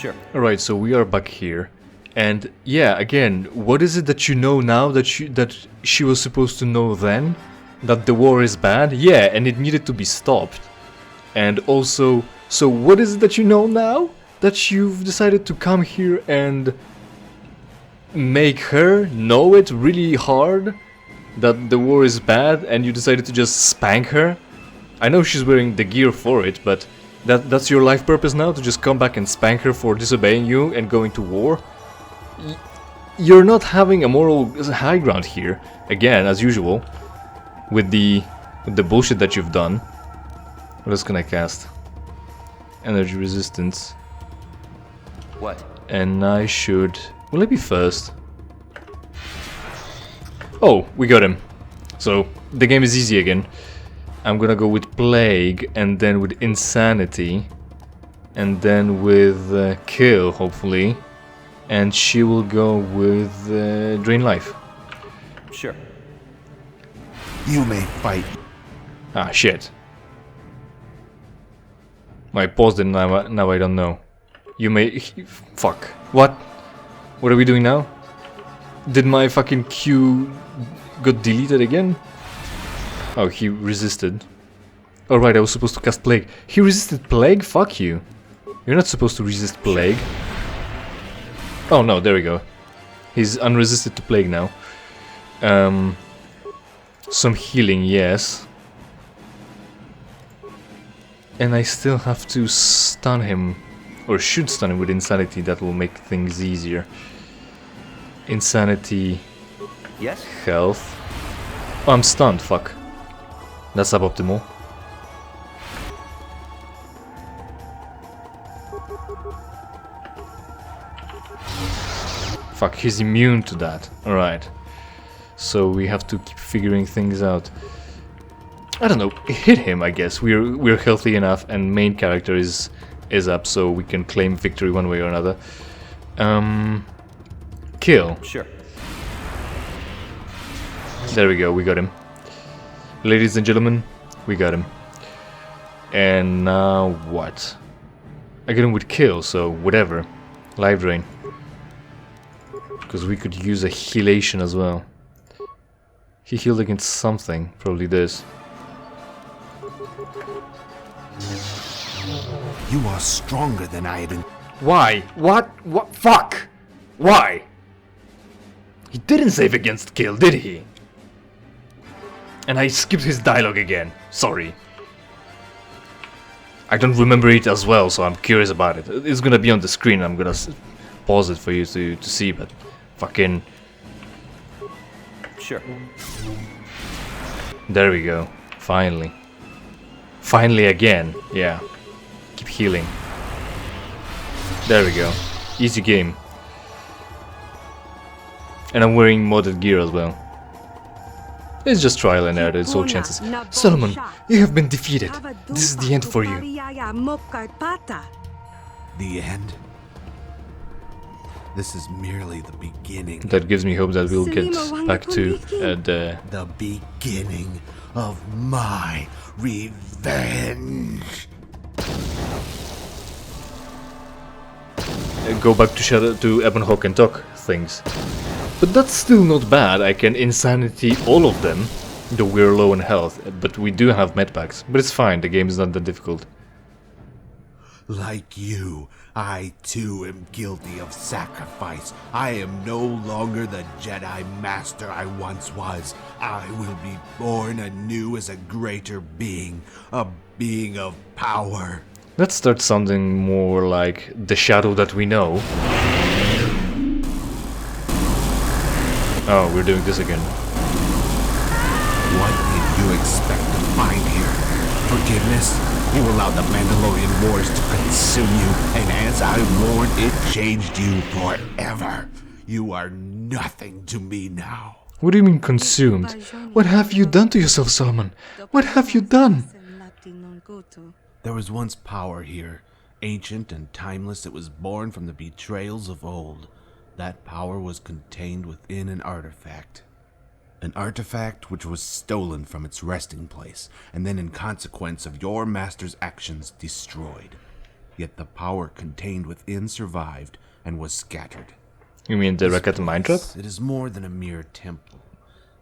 Sure. Alright, so we are back here. And yeah, again, what is it that you know now that she was supposed to know then? That the war is bad? Yeah, and it needed to be stopped. And also, so what is it that you know now? That you've decided to come here and make her know it really hard? That the war is bad and you decided to just spank her? I know she's wearing the gear for it, but that's your life purpose now? To just come back and spank her for disobeying you and going to war? You're not having a moral high ground here, again, as usual, with the bullshit that you've done. What else can I cast? Energy resistance. What? And I should... Will I be first? Oh, we got him. So, the game is easy again. I'm gonna go with Plague, and then with Insanity, and then with Kill, hopefully. And she will go with Drain Life. Sure. You may fight. Ah, shit. I paused it, now I don't know. You may... Fuck. What? What are we doing now? Did my fucking Q got deleted again? Oh, he resisted. Oh right, I was supposed to cast Plague. He resisted Plague? Fuck you. You're not supposed to resist Plague. Oh no, there we go. He's unresisted to Plague now. Some healing, yes. And I still have to stun him. Or should stun him with Insanity, that will make things easier. Insanity... Yes? Health... Oh, I'm stunned, fuck. That's suboptimal. Fuck, he's immune to that. Alright. So we have to keep figuring things out. I don't know, hit him, I guess. We're healthy enough and main character is up, so we can claim victory one way or another. Kill. Sure. There we go, we got him. Ladies and gentlemen, we got him. And now what? I got him with kill, so whatever. Life drain. Because we could use a healation as well. He healed against something, probably this. You are stronger than I had. Why? What? What? Fuck! Why? He didn't save against kill, did he? And I skipped his dialogue again. Sorry. I don't remember it as well, so I'm curious about it. It's gonna be on the screen. I'm gonna pause it for you to see, but fucking... Sure. There we go. Finally. Finally again. Yeah. Keep healing. There we go. Easy game. And I'm wearing modded gear as well. It's just trial and error, there's all chances. Solomon, you have been defeated. This is the end for you. The end? This is merely the beginning. That gives me hope that we'll get back to the beginning of my revenge. Go back to Ebonhawk and talk things. But that's still not bad. I can insanity all of them, though we're low on health. But we do have medpacks. But it's fine, the game is not that difficult. Like you, I too am guilty of sacrifice. I am no longer the Jedi Master I once was. I will be born anew as a greater being, a being of power. Let's start sounding more like the shadow that we know. Oh, we're doing this again. What did you expect to find here? Forgiveness? You allowed the Mandalorian Wars to consume you, and as I warned, it changed you forever. You are nothing to me now. What do you mean consumed? What have you done to yourself, Solomon? What have you done? There was once power here, ancient and timeless. It was born from the betrayals of old. That power was contained within an artifact. An artifact which was stolen from its resting place, and then in consequence of your master's actions, destroyed. Yet the power contained within survived and was scattered. You mean the This Rakata Mind Trap? place, it is more than a mere temple.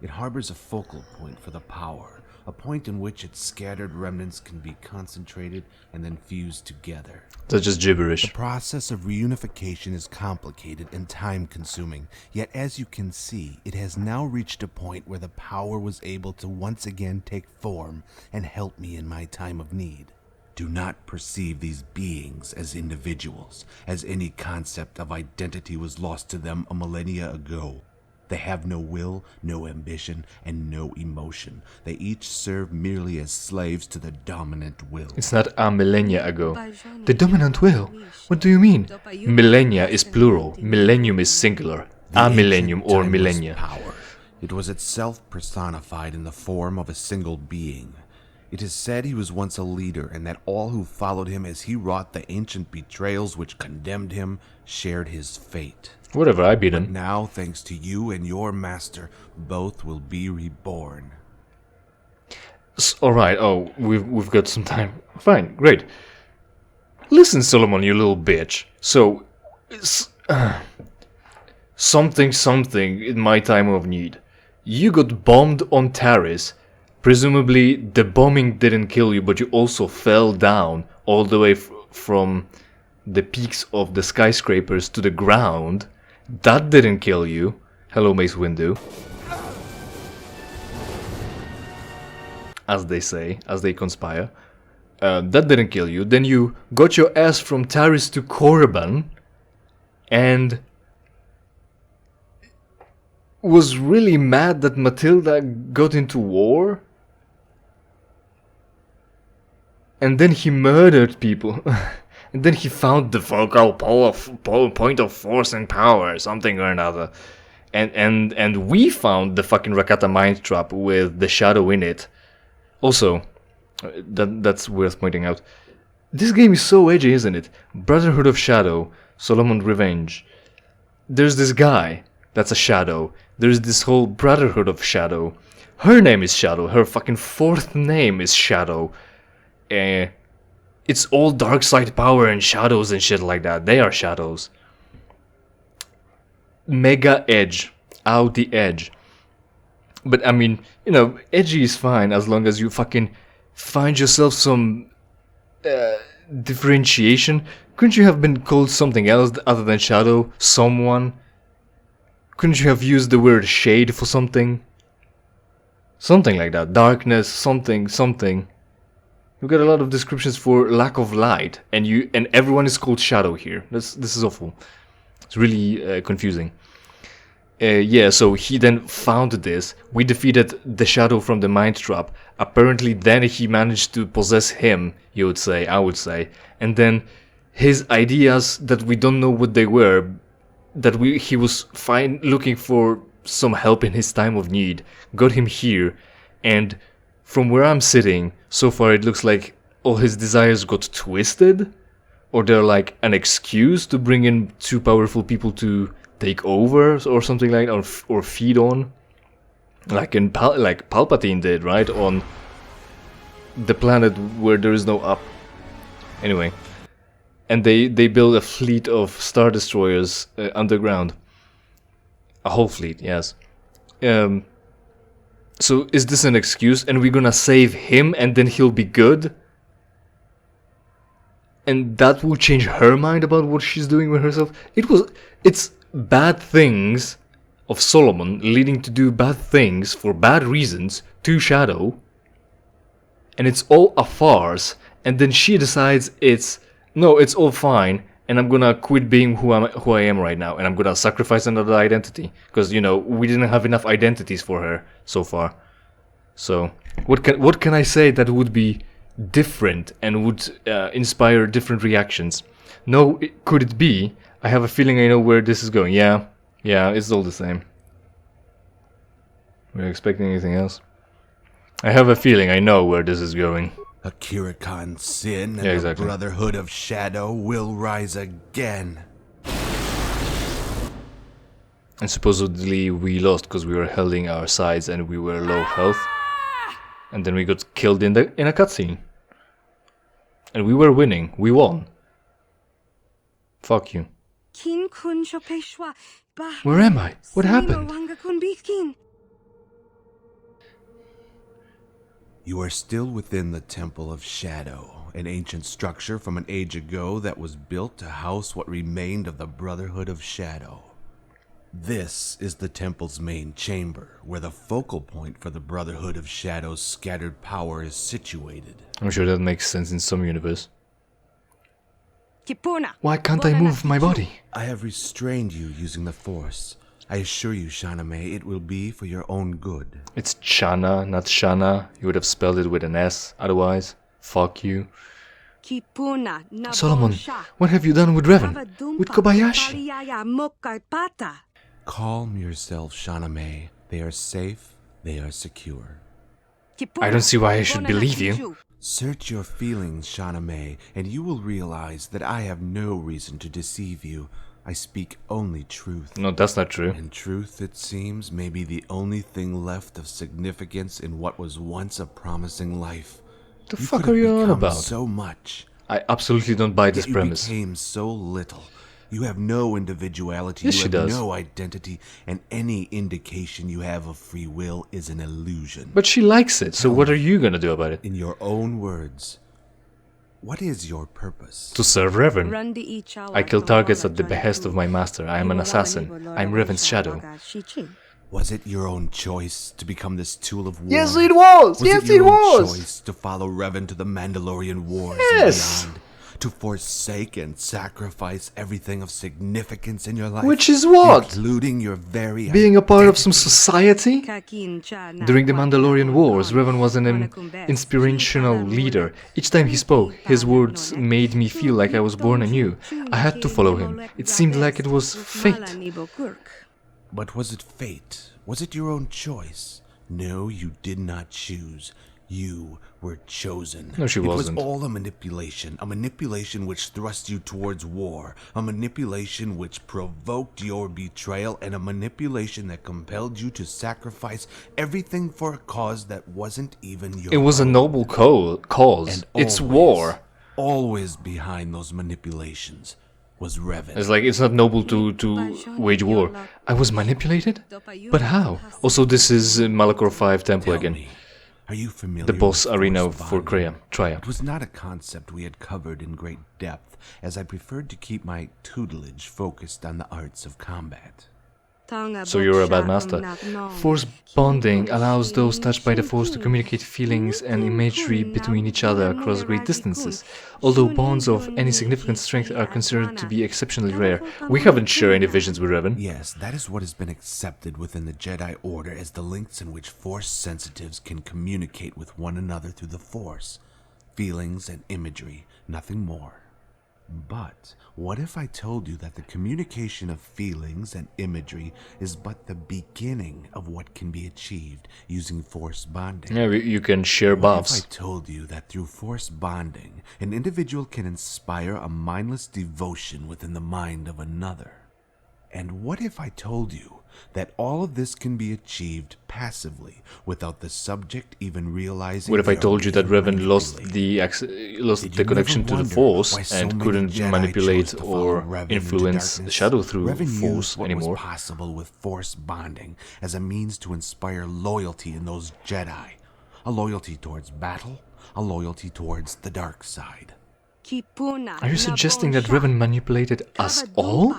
It harbors a focal point for the power, a point in which its scattered remnants can be concentrated and then fused together. That's just gibberish. The process of reunification is complicated and time-consuming, yet as you can see, it has now reached a point where the power was able to once again take form and help me in my time of need. Do not perceive these beings as individuals, as any concept of identity was lost to them a millennia ago. They have no will, no ambition, and no emotion. They each serve merely as slaves to the dominant will. It's not a millennia ago. The dominant will? What do you mean? Millennia is plural. Millennium is singular. The A millennium ancient or timeless millennia. Power. It was itself personified in the form of a single being. It is said he was once a leader, and that all who followed him as he wrought the ancient betrayals which condemned him shared his fate. Whatever, I beat him. Now, thanks to you and your master, both will be reborn. Alright, oh, we've got some time. Fine, great. Listen, Solomon, you little bitch. So, something in my time of need. You got bombed on Taris. Presumably, the bombing didn't kill you, but you also fell down all the way from the peaks of the skyscrapers to the ground. That didn't kill you. Hello, Mace Windu. As they say, as they conspire. That didn't kill you. Then you got your ass from Taris to Korriban and was really mad that Matilda got into war. And then he murdered people. And then he found the focal point of force and power, something or another. And we found the fucking Rakata Mind Trap with the shadow in it. Also, that's worth pointing out. This game is so edgy, isn't it? Brotherhood of Shadow, Solomon Revenge. There's this guy, that's a shadow. There's this whole Brotherhood of Shadow. Her name is Shadow, her fucking fourth name is Shadow. It's all dark side power and shadows and shit like that. They are shadows. Mega edge. Out the edge. But I mean, you know, edgy is fine as long as you fucking find yourself some differentiation. Couldn't you have been called something else other than shadow? Someone? Couldn't you have used the word shade for something? Something like that. Darkness, something. You've got a lot of descriptions for lack of light, and everyone is called shadow here. This is awful. It's really confusing. Yeah, so he then found this. We defeated the shadow from the mind trap. Apparently then he managed to possess him, you would say, I would say. And then his ideas that we don't know what they were, that he was looking for some help in his time of need, got him here. And from where I'm sitting, so far it looks like all his desires got twisted, or they're like an excuse to bring in two powerful people to take over or something like that, or feed on, like Palpatine did, right, on the planet where there is no up. Anyway, and they build a fleet of Star Destroyers underground, a whole fleet, yes. So is this an excuse, and we're gonna save him and then he'll be good? And that will change her mind about what she's doing with herself? It's bad things of Solomon leading to do bad things for bad reasons to Shadow. And it's all a farce, and then she decides it's all fine, and I'm gonna quit being who I am right now, and I'm gonna sacrifice another identity. Because, you know, we didn't have enough identities for her so far. So, what can I say that would be different and would inspire different reactions? No, could it be? I have a feeling I know where this is going. Yeah, it's all the same. We're expecting anything else? I have a feeling I know where this is going. Akira Khan's sin and Yeah, exactly. the Brotherhood of Shadow will rise again. And supposedly we lost because we were holding our sides and we were low health. And then we got killed in a cutscene. And we were winning. We won. Fuck you. Kin kun shopeshwa. Where am I? What happened? You are still within the Temple of Shadow, an ancient structure from an age ago that was built to house what remained of the Brotherhood of Shadow. This is the temple's main chamber, where the focal point for the Brotherhood of Shadow's scattered power is situated. I'm sure that makes sense in some universe. Why can't I move my body? I have restrained you using the Force. I assure you, Shaname, it will be for your own good. It's Chana, not Shana. You would have spelled it with an S otherwise. Fuck you. Solomon, what have you done with Revan? With Kobayashi? Calm yourself, Shaname. They are safe. They are secure. I don't see why I should believe you. Search your feelings, Shaname, and you will realize that I have no reason to deceive you. I speak only truth. No, that's not true. And truth, it seems, may be the only thing left of significance in what was once a promising life. The fuck are you on about? So much. I absolutely don't buy this premise. You became so little. You have no individuality, Yes, you she have does. no identity, and any indication you have of free will is an illusion. But she likes it, so what are you gonna do about it? In your own words, what is your purpose? To serve Revan. I kill targets at the behest of my master. I am an assassin. I'm Revan's shadow. Was it your own choice to become this tool of war? Yes, it was! Was it your own choice to follow Revan to the Mandalorian Wars Yes! and beyond? To forsake and sacrifice everything of significance in your life? Which is what? Including your very Being a part of some society? During the Mandalorian Wars, Revan was an inspirational leader. Each time he spoke, his words made me feel like I was born anew. I had to follow him. It seemed like it was fate. But was it fate? Was it your own choice? No, you did not choose. You were chosen. No, she wasn't. It was all a manipulation which thrust you towards war, a manipulation which provoked your betrayal, and a manipulation that compelled you to sacrifice everything for a cause that wasn't even your own. It was a noble cause. And It's always, war. Always behind those manipulations was Revan. It's like, it's not noble to wage war. I was manipulated? But how? Also, this is Malachor 5 Temple Tell again. me, are you familiar The boss with arena force for bonding? Triumph. It was not a concept we had covered in great depth, as I preferred to keep my tutelage focused on the arts of combat. So you're a bad master. Force bonding allows those touched by the Force to communicate feelings and imagery between each other across great distances. Although bonds of any significant strength are considered to be exceptionally rare, we haven't shared any visions with Revan. Yes, that is what has been accepted within the Jedi Order as the links in which Force sensitives can communicate with one another through the Force. Feelings and imagery, nothing more. But what if I told you that the communication of feelings and imagery is but the beginning of what can be achieved using Force bonding? Yeah, you can share What buffs. if I told you that through Force bonding, an individual can inspire a mindless devotion within the mind of another? And what if I told you that all of this can be achieved passively, without the subject even realizing? What if I they are told you that being Revan lost manipulated? lost Did the you connection never to the wonder Force why so and many couldn't Jedi manipulate chose to follow or Revan into influence darkness? Shadow through Revan Force used what anymore? was possible with Force bonding as a means to inspire loyalty in those Jedi. A loyalty towards battle, a loyalty towards the dark side. Are you suggesting that Revan manipulated us all?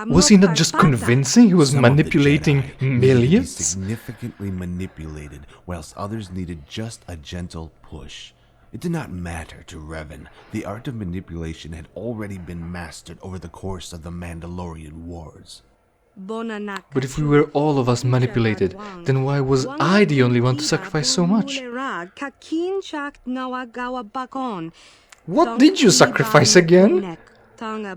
Was he not just convincing? He was Some of the manipulating Jedi needed to be millions? significantly manipulated, whilst others needed just a gentle push. It did not matter to Revan. The art of manipulation had already been mastered over the course of the Mandalorian Wars. But if we were all of us manipulated, then why was I the only one to sacrifice so much? What did you sacrifice again?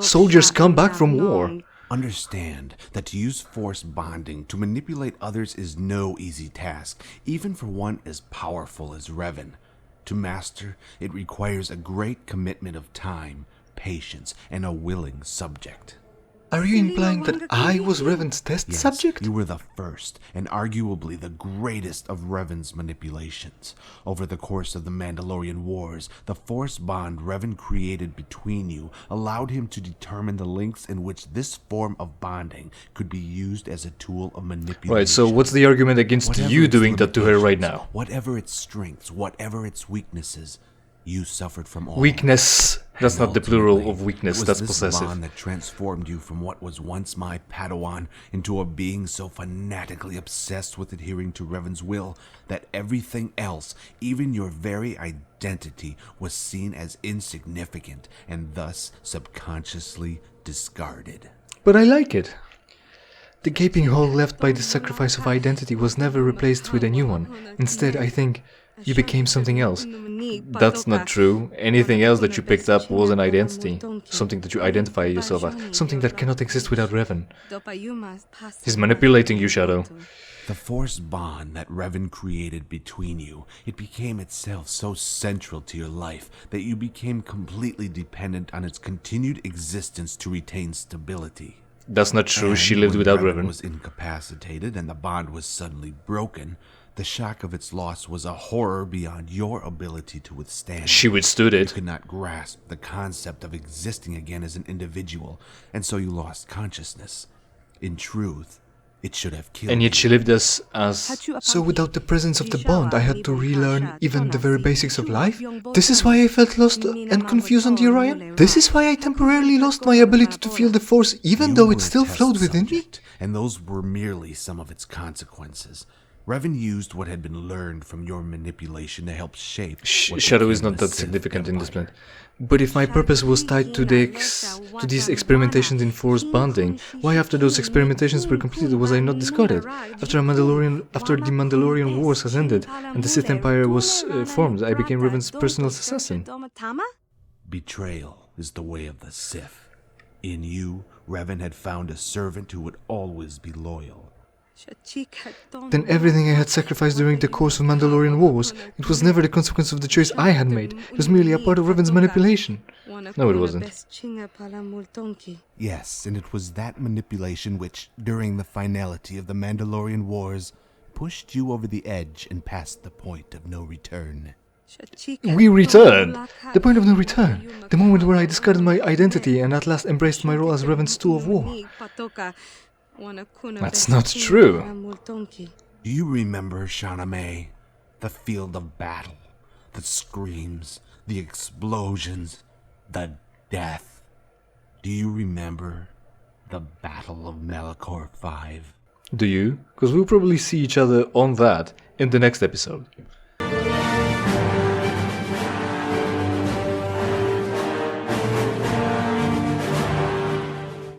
Soldiers come back from war. Understand that to use Force bonding to manipulate others is no easy task, even for one as powerful as Revan. To master, it requires a great commitment of time, patience, and a willing subject. Are you implying that I was Revan's test Yes, subject? you were the first, and arguably the greatest of Revan's manipulations. Over the course of the Mandalorian Wars, the force bond Revan created between you allowed him to determine the lengths in which this form of bonding could be used as a tool of manipulation. Right, so what's the argument against Whatever you its doing that to her right limitations, now? Whatever its strengths, whatever its weaknesses, you suffered from all. Weakness. That's And not the plural of ultimately, weakness, it was that's this possessive. bond that transformed you from what was once my Padawan into a being so fanatically obsessed with adhering to Revan's will that everything else, even your very identity, was seen as insignificant and thus subconsciously discarded. But I like it. The gaping hole left by the sacrifice of identity was never replaced with a new one. Instead, I think you became something else. That's not true. Anything else that you picked up was an identity. Something that you identify yourself as. Something that cannot exist without Revan. He's manipulating you, Shadow. The force bond that Revan created between you, it became itself so central to your life that you became completely dependent on its continued existence to retain stability. That's not true. And She lived when without Revan Revan. was incapacitated and the bond was suddenly broken, the shock of its loss was a horror beyond your ability to withstand. She withstood You it. could not grasp the concept of existing again as an individual, and so you lost consciousness. In truth, it should have killed And yet you. she lived as... So without the presence of the bond, I had to relearn even the very basics of life? This is why I felt lost and confused on the Orion? This is why I temporarily lost my ability to feel the Force even You though were it a still test flowed within me? subject, and those were merely some of its consequences. Revan used what had been learned from your manipulation to help shape what Shadow is became not the that Sith significant in this Empire. plan. But if my purpose was tied to these experimentations in Force bonding, why after those experimentations were completed was I not discarded? After the Mandalorian Wars has ended and the Sith Empire was formed, I became Revan's personal assassin. Betrayal is the way of the Sith. In you, Revan had found a servant who would always be loyal. Then everything I had sacrificed during the course of Mandalorian Wars, it was never the consequence of the choice I had made. It was merely a part of Revan's manipulation. No, it wasn't. Yes, and it was that manipulation which, during the finality of the Mandalorian Wars, pushed you over the edge and past the point of no return. We returned! The point of no return. The moment where I discarded my identity and at last embraced my role as Revan's tool of war. That's not true. Do you remember, Shauna May? The field of battle, the screams, the explosions, the death. Do you remember the Battle of Malachor 5? Do you? Because we'll probably see each other on that in the next episode.